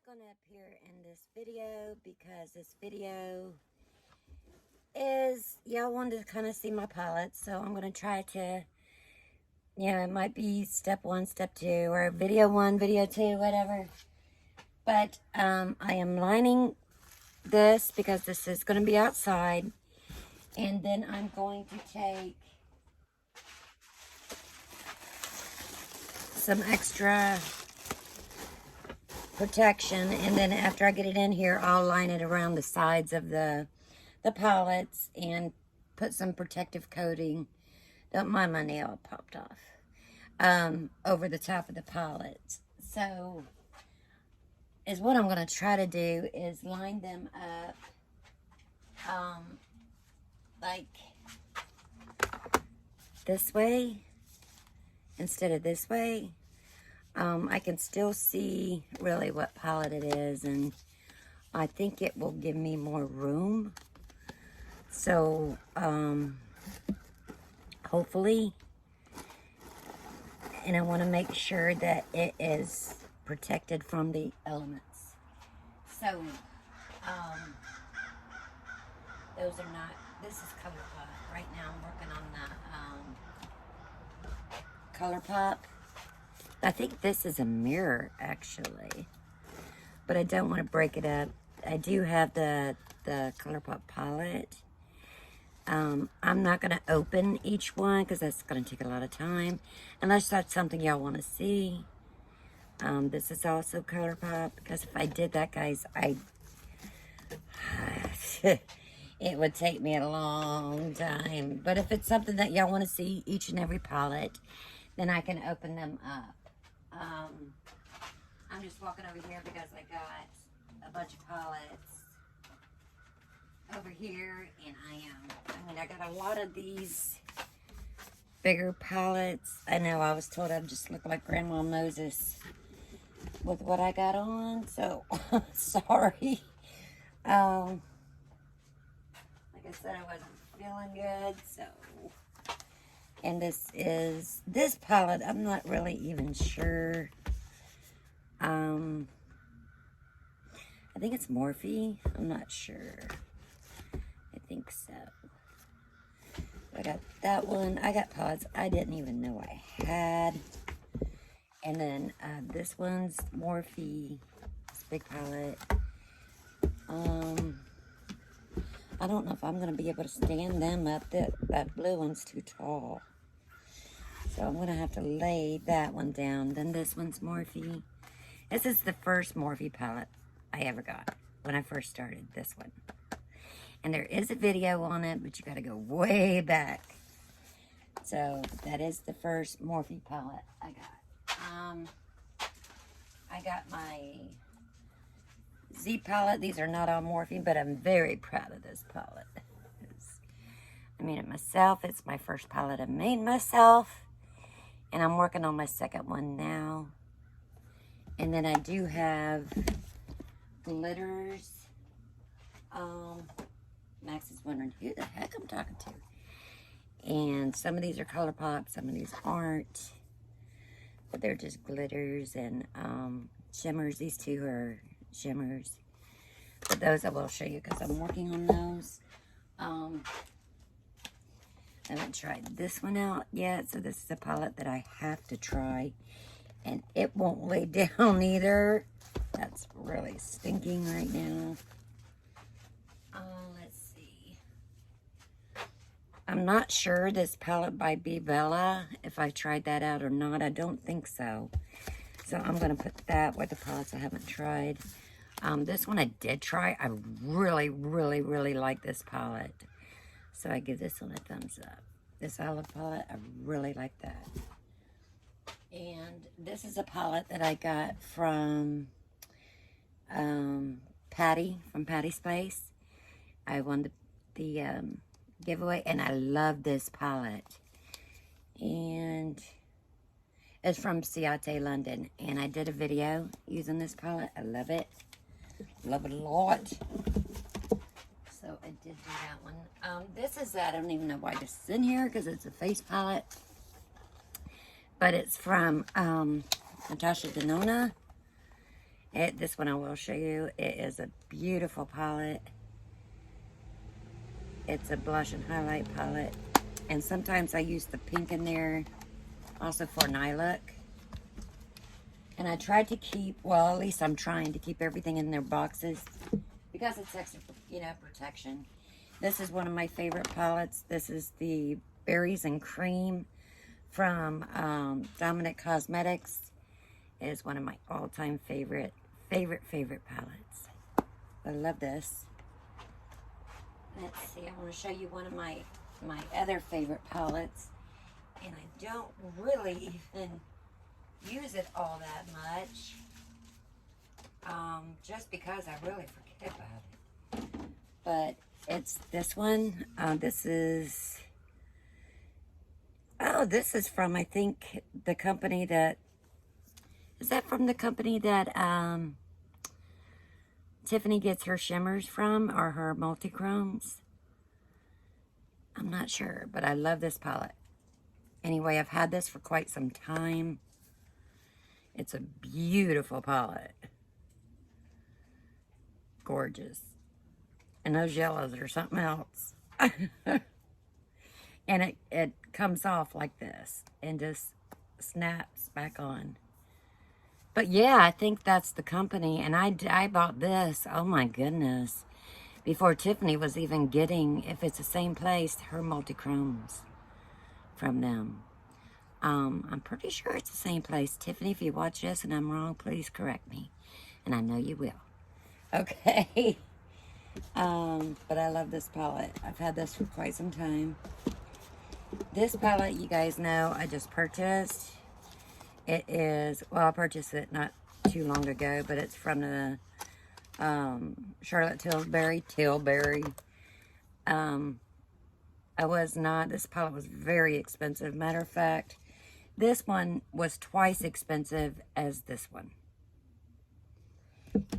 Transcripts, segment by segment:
going to appear in this video because this video is, y'all wanted to kind of see my palette, so I'm going to try to, it might be step 1, step 2, or video 1, video 2, whatever. But I am lining this because this is going to be outside, and then I'm going to take some extra protection, and then after I get it in here, I'll line it around the sides of the pallets and put some protective coating. Don't mind my nail popped off. Over the top of the pallets. So is what I'm going to try to do is line them up like this way instead of this way. I can still see really what palette it is, and I think it will give me more room. So, hopefully, and I want to make sure that it is protected from the elements. So, those are not, this is Colourpop. Right now I'm working on the Colourpop. I think this is a mirror, actually, but I don't want to break it up. I do have the Colourpop Palette. I'm not going to open each one because that's going to take a lot of time, unless that's something y'all want to see. This is also Colourpop, because if I did that, guys, it would take me a long time. But if it's something that y'all want to see, each and every palette, then I can open them up. I'm just walking over here because I got a bunch of palettes over here, and I got a lot of these bigger palettes. I know I was told I'd just look like Grandma Moses with what I got on, so sorry. Like I said, I wasn't feeling good, so. And this palette, I'm not really even sure. I think it's Morphe. I'm not sure. I think so. I got that one. I got palettes I didn't even know I had. And then this one's Morphe. This big palette. I don't know if I'm going to be able to stand them up. That blue one's too tall. So I'm going to have to lay that one down. Then this one's Morphe. This is the first Morphe palette I ever got when I first started, this one. And there is a video on it, but you got to go way back. So that is the first Morphe palette I got. I got my Z palette. These are not all Morphe, but I'm very proud of this palette. I made it myself. It's my first palette I made myself. And I'm working on my second one now. And then I do have glitters. Max is wondering who the heck I'm talking to. And some of these are Colourpop, some of these aren't. But they're just glitters and shimmers. These two are shimmers. But those I will show you because I'm working on those. I haven't tried this one out yet, so this is a palette that I have to try, and it won't lay down either. That's really stinking right now. Let's see. I'm not sure this palette by Be Bella, if I tried that out or not. I don't think so. So I'm going to put that with the palettes I haven't tried. This one I did try. I really, really, really like this palette. So I give this one a thumbs up. This olive palette, I really like that. And this is a palette that I got from Patty, from Patty's Place. I won the giveaway, and I love this palette. And it's from Ciate, London. And I did a video using this palette. I love it. Love it a lot. So I did do that one. This is, I don't even know why this is in here because it's a face palette. But it's from Natasha Denona. This one I will show you. It is a beautiful palette. It's a blush and highlight palette. And sometimes I use the pink in there also for an eye look. And I tried to keep, well, at least I'm trying to keep everything in their boxes because it's extra, you know, protection. This is one of my favorite palettes. This is the Berries and Cream from Dominic Cosmetics. It is one of my all-time favorite palettes. I love this. Let's see, I want to show you one of my other favorite palettes. And I don't really even use it all that much. Just because I really forget about it. But it's this one. This is from, I think, the company that, is that from the company that Tiffany gets her shimmers from, or her multi-chromes? I'm not sure, but I love this palette. Anyway, I've had this for quite some time. It's a beautiful palette. Gorgeous. And those yellows are something else. And it comes off like this and just snaps back on. But yeah, I think that's the company. And I bought this, oh my goodness, before Tiffany was even getting, if it's the same place, her multi-chromes from them. I'm pretty sure it's the same place. Tiffany, if you watch this and I'm wrong, please correct me. And I know you will. Okay. But I love this palette. I've had this for quite some time. This palette, you guys know, I just purchased. It is, well, I purchased it not too long ago, but it's from the Charlotte Tilbury. This palette was very expensive. Matter of fact, this one was twice expensive as this one.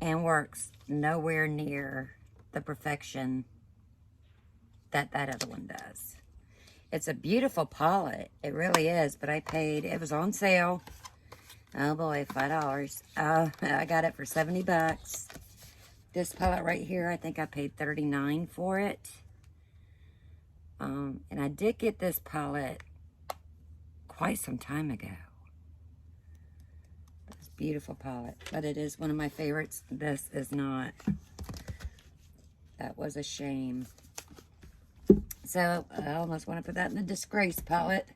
And works nowhere near the perfection that other one does. It's a beautiful palette. It really is, but I paid, it was on sale. Oh boy, $5. I got it for 70 bucks. This palette right here, I think I paid $39 for it. And I did get this palette quite some time ago. It's a beautiful palette, but it is one of my favorites. This is not. That was a shame. So I almost want to put that in the disgrace palette.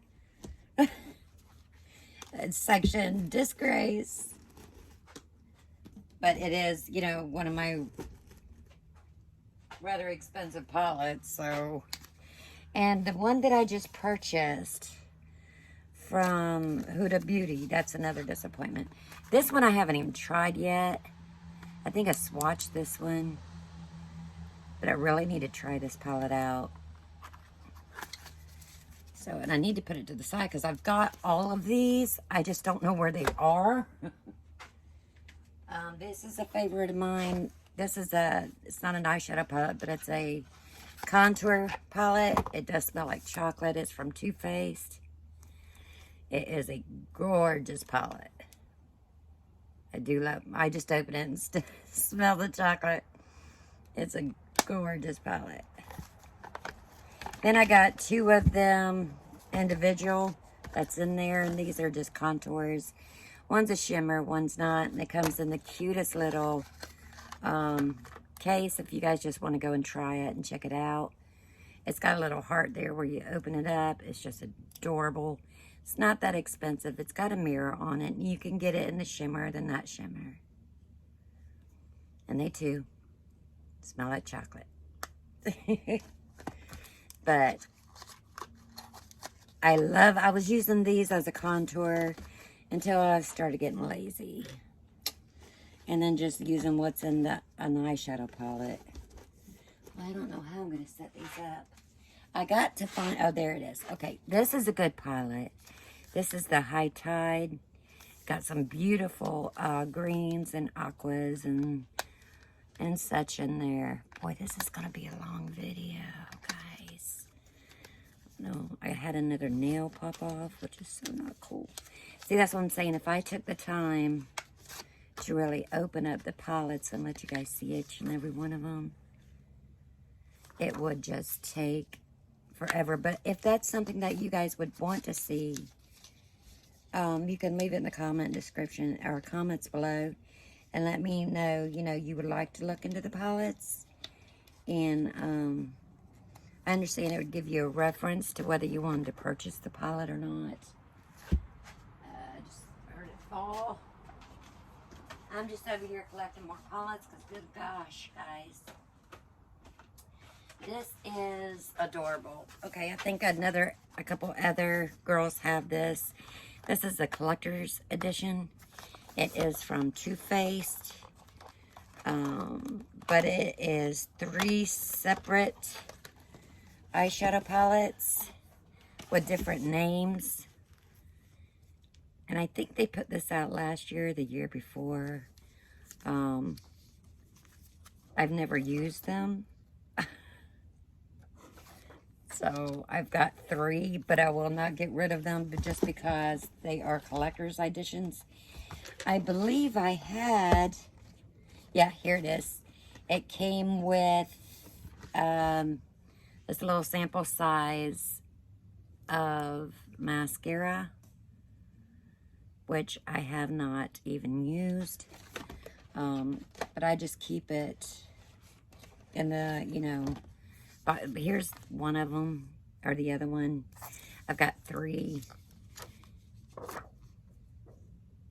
It's section disgrace. But it is, you know, one of my rather expensive palettes. So, and the one that I just purchased from Huda Beauty, that's another disappointment. This one I haven't even tried yet. I think I swatched this one. But I really need to try this palette out. So, and I need to put it to the side because I've got all of these. I just don't know where they are. This is a favorite of mine. This is it's not an eyeshadow palette, but it's a contour palette. It does smell like chocolate. It's from Too Faced. It is a gorgeous palette. I just open it and smell the chocolate. It's a gorgeous palette. Then I got two of them individual that's in there, and these are just contours. One's a shimmer, one's not, and it comes in the cutest little case if you guys just want to go and try it and check it out. It's got a little heart there where you open it up. It's just adorable. It's not that expensive. It's got a mirror on it, and you can get it in the shimmer, the nut shimmer. And they too smell like chocolate. But I was using these as a contour until I started getting lazy. And then just using what's in an eyeshadow palette. Well, I don't know how I'm going to set these up. I got to find, oh, there it is. Okay, this is a good palette. This is the High Tide. Got some beautiful greens and aquas and such in there. Boy, this is going to be a long video, guys. No, I had another nail pop off, which is so not cool. See, that's what I'm saying. If I took the time to really open up the palettes and let you guys see each and every one of them, it would just take forever. But if that's something that you guys would want to see, you can leave it in the comment description or comments below and let me know, you know, you would like to look into the palettes. And I understand it would give you a reference to whether you wanted to purchase the palette or not. I just heard it fall. I'm just over here collecting more palettes because, good gosh, guys. This is adorable. Okay, I think a couple other girls have this. This is a collector's edition. It is from Too Faced. But it is 3 separate eyeshadow palettes with different names. And I think they put this out last year, the year before. I've never used them. So I've got 3, but I will not get rid of them just because they are collector's editions. I believe I had, yeah, here it is. It came with this little sample size of mascara, which I have not even used. But I just keep it in the, you know, here's one of them, or the other one. I've got 3.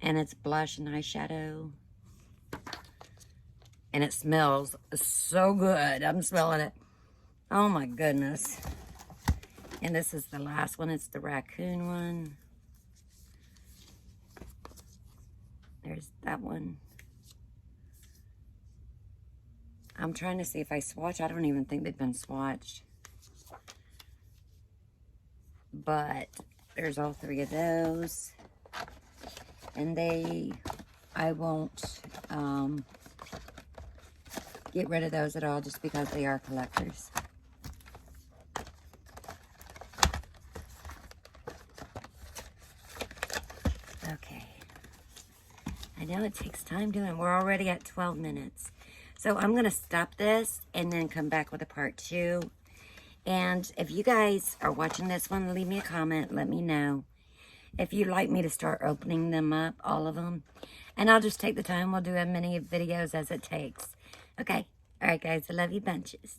And it's blush and eyeshadow. And it smells so good. I'm smelling it. Oh my goodness. And this is the last one. It's the raccoon one. There's that one. I'm trying to see if I swatch. I don't even think they've been swatched. But there's all 3 of those. And I won't get rid of those at all just because they are collectors. Okay. I know it takes time doing. We're already at 12 minutes. So I'm going to stop this and then come back with a part 2. And if you guys are watching this one, leave me a comment. Let me know if you'd like me to start opening them up, all of them. And I'll just take the time. We'll do as many videos as it takes. Okay. All right, guys. I love you bunches.